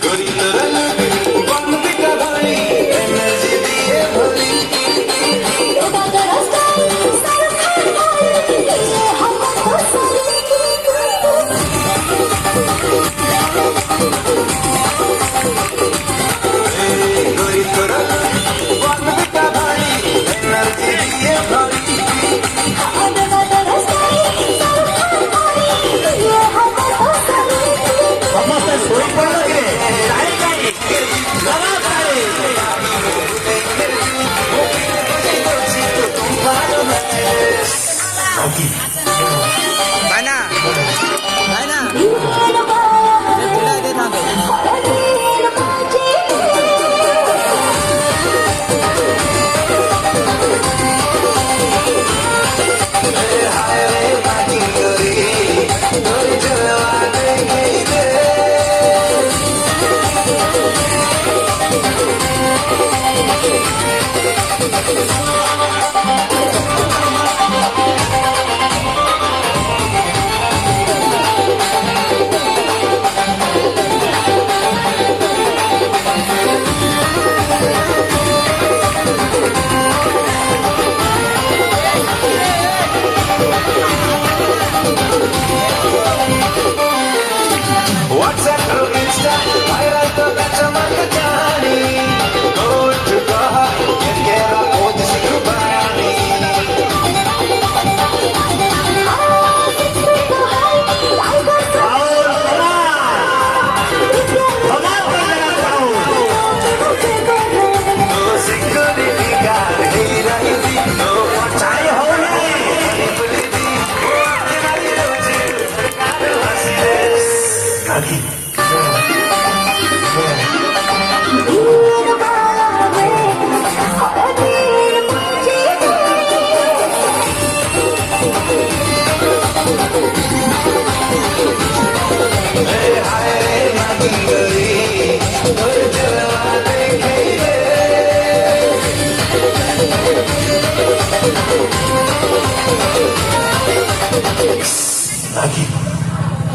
गोरी तोरा बम पिटा भाई एनर्जी दिए भरी गोरी तोरा बम पिटा भाई एनर्जी दिए भरी ସମସ୍ତେ ଶୋଇପଡ଼ିଲେ କି? Mana? Mana? Dia tangkap. WhatsApp through Insta, viral to kacamar kacani. Go to Goa, get kera poj sikh bayani. No security guard, hey rahi, no chahe holi. Nagi.